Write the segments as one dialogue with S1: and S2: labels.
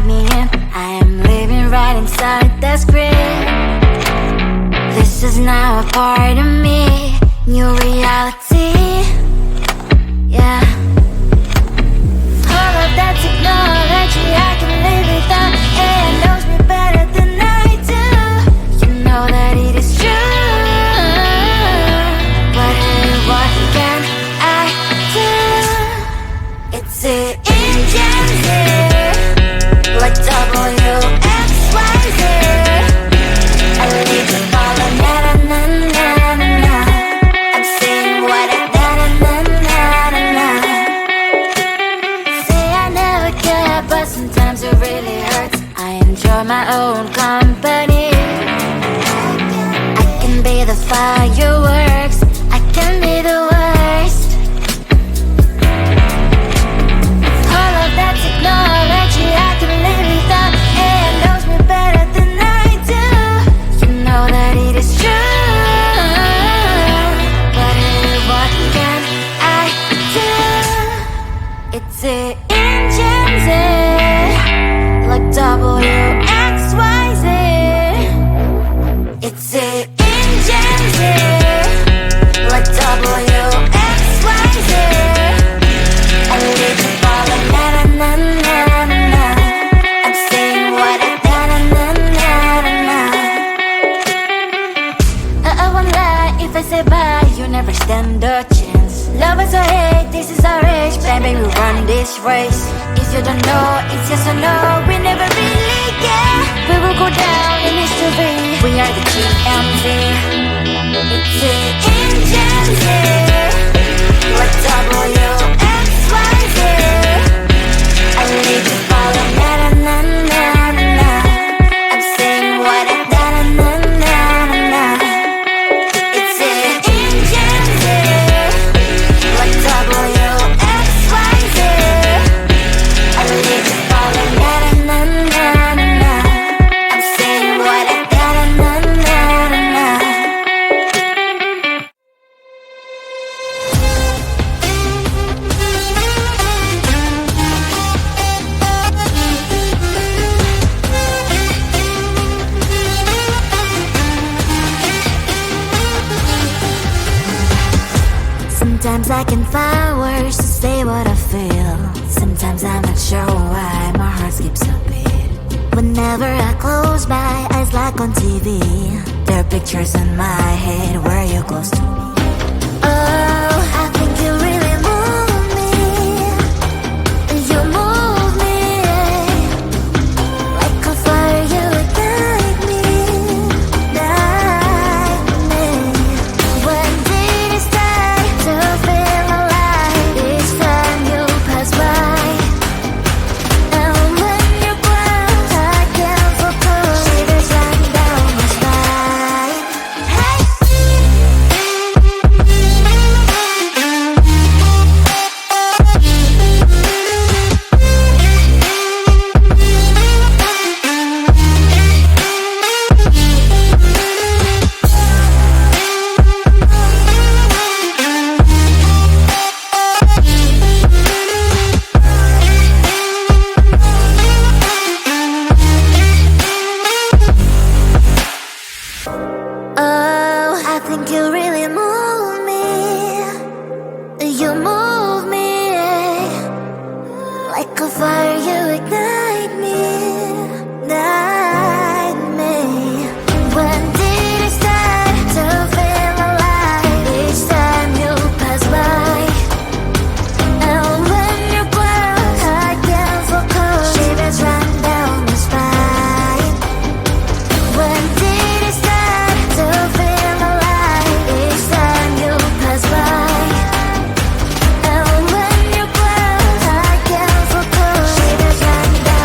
S1: me in. I am living right inside the screen. This is now a part of me, new reality. Yeah. All of that technology I can live without. AI knows me better than I do. You know that it is true. But hey, what can I do? It's the engines here, like WXYZ. I leave the ball on na-na-na-na-na. I'm saying what I na-na-na-na-na. Say I never care, but sometimes it really hurts. I enjoy my own company. I can be the fireworks, I can be the worst. All of that technology I can live without. AI knows me better than I do. You know that it is true. But hey, what can I do? It's the engines, like WXYZ. It's the engines, like WXYZ. I leave the ball on na-na-na-na-na. I'm saying what I na-na-na-na-na. I won't lie if I say bye, you never stand a chance. Love is or hate, this is our age. Baby, we run this race. If you don't know, it's yes or no. We never really care. We will go down in history. We are the GMZ. It's the engines here, like WXYZ. I leave the ball on na-na-na-na-na. I'm saying what I na-na-na-na-na. It's the engines here, like WXYZ. I leave the ball on na-na-na-na-na. I'm saying what I na-na-na-na-na. Sometimes I can find words to say what I feel. Sometimes I'm not sure why my heart skips a beat. Whenever I close my eyes like on TV, there are pictures in my head where you're close to me. Oh, I think you really move me. You move me like a fire, you ignite me, ignite me. When did it start to feel alive? Each time you pass by, and when you're gone, I can't focus. Shivers run down my spine. Hey. Oh, I think you really move me. You move me like a fire, you ignite me, ignite me. When did it start to feel alive? Each time you pass by, and when you're gone, I can't focus. Shivers run down my spine. When did it start to feel alive? Each time you pass by, and when you're gone, I can't focus. Shivers run down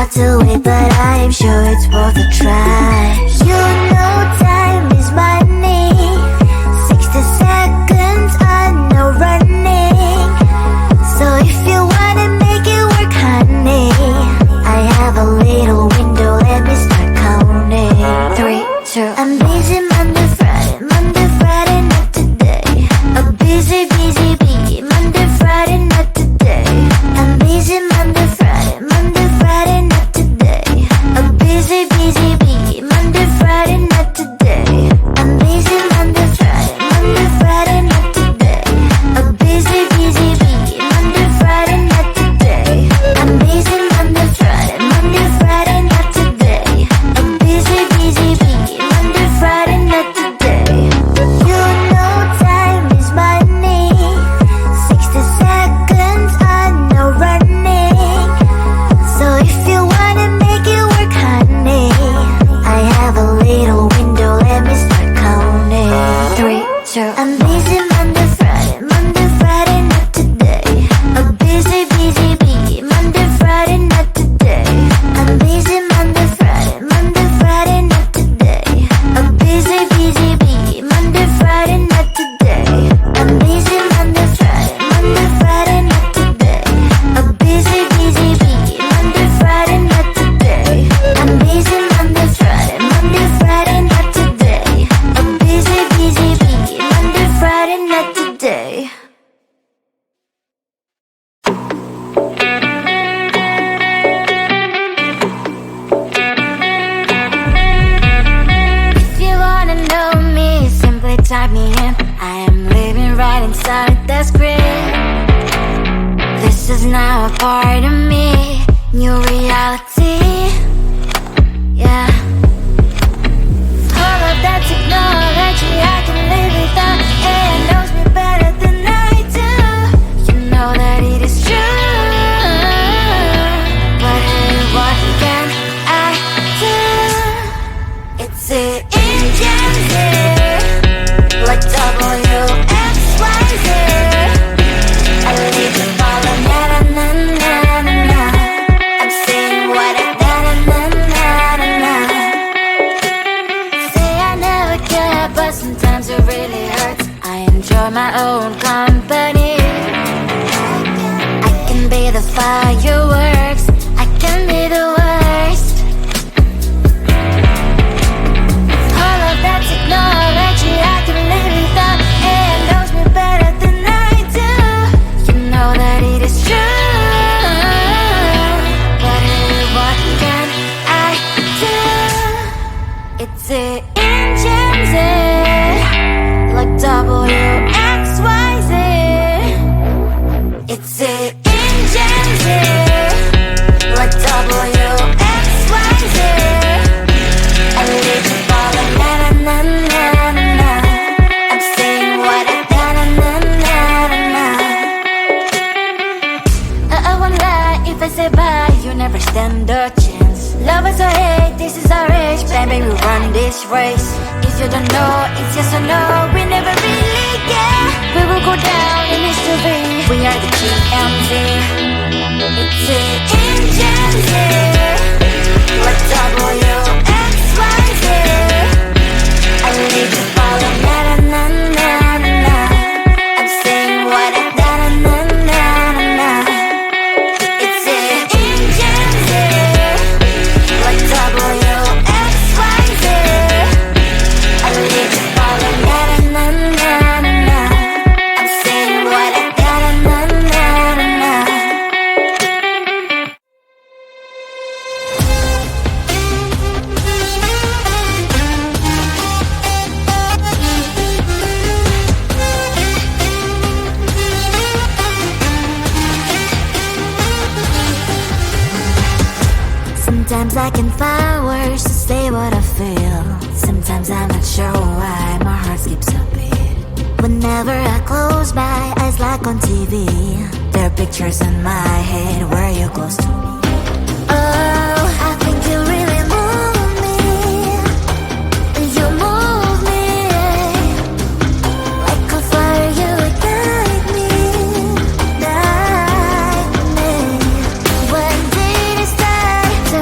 S1: have to wait, but I'm sure it's worth a try. You know time is money. 60 seconds on no running. So if you wanna make it work, honey, I have a little window, let me start counting. 3, 2, I'm busy Monday, Friday, not today. A busy bee, Monday, Friday, not today. I'm busy Monday, Friday, not today. A busy bee, Monday, Friday, not today. I'm busy Monday, Friday, not today. A busy bee, Monday, Friday, not today. I'm busy Monday, Friday, not today. A busy bee, Monday, Friday, not today. You know time is money. 60 seconds on no running. So if you wanna make it work, honey, I have a little window, let me start counting. 3, 2, I'm busy Monday, Friday, not today. A busy bee, Monday, Friday, not today. I'm busy Monday, Friday, not today. A busy bee, Monday, Friday, not today. I'm busy Monday, Friday, not today. A busy bee, Monday, Friday, not today. I'm busy Monday, Friday, not today. A busy bee, Monday, Friday, not today. If you wanna know me, simply type me in. I am living right inside the screen. This is now a part of me, new reality. Yeah. All of that technology I can live without. It knows me better than I do. You know that it is true. But hey, what can I do? It's the engine here, like WXYZ. I live to follow, na na na na na na. I'm saying what I na na na na na. Say I never care, but sometimes it really hurts. I enjoy my own company. I can be the fireworks, I can be the worst. All of that technology I can live without. It knows me better than I do. You know that it is true. But hey, what can I do? It's the engines, like WXYZ. It's the engines, like WXYZ. I live to follow, na na na na na na. I'm saying what I na na na na na na. I won't lie if I say bye, you never stand a chance. Love us or hate, this is our age, baby, we run this race. If you don't know, it's yes or no, we never really get. We will go down in history, we are the GMZ. It's the engines, like WXYZ. I live to follow, na na na na na. I'm saying what I na na na na na. It's the engines, like WXYZ. I live to follow, na na na na na. I'm saying what I na na na na na. Sometimes I can find words to say what I feel. Sometimes I'm not sure why my heart skips a beat. Whenever I close my eyes like on TV, there are pictures in my head where you're close to me. Oh, I think you really move me. You move me like a fire, you ignite me. When did it start to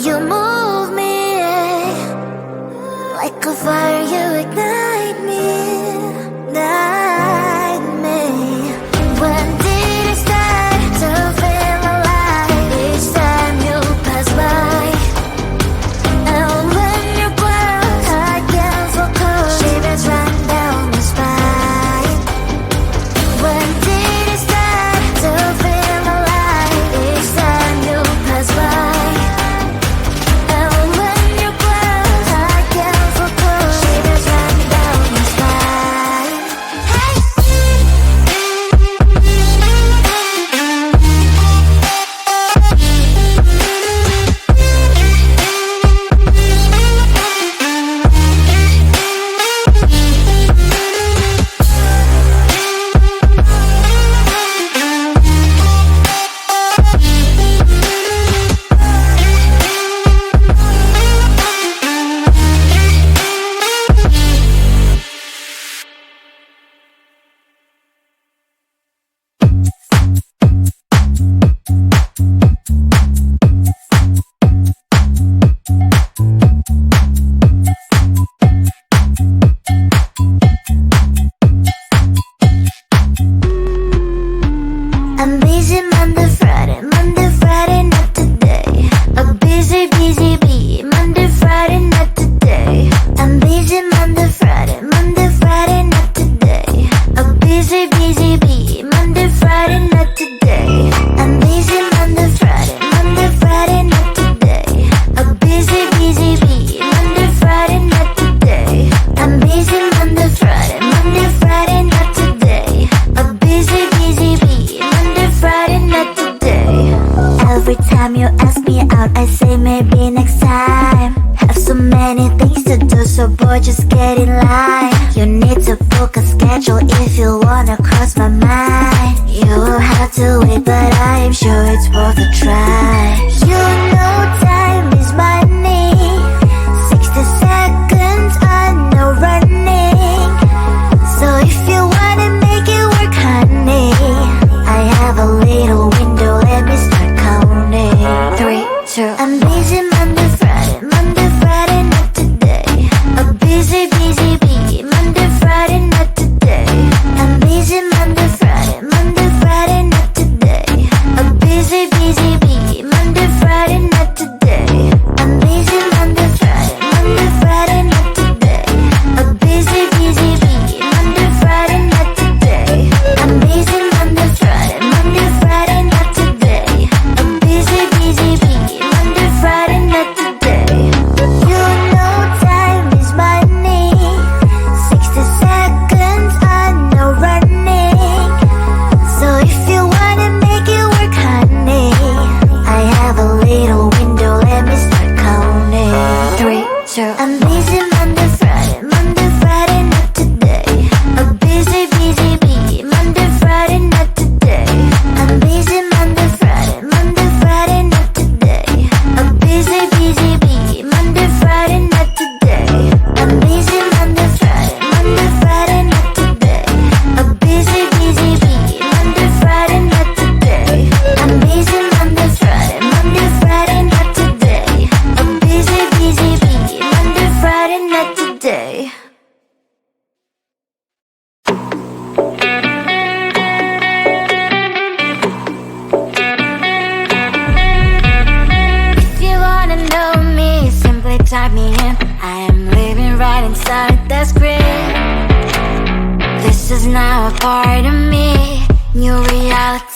S1: You move me like a fire, you ignite me, guide me. When did it start to feel alive? Each time you pass by, and when you're close, I can focus. Shivers run down my spine. When did it start to feel alive? Each time you pass by.
S2: type me in. I am living right inside the screen. This is now a part of me. New reality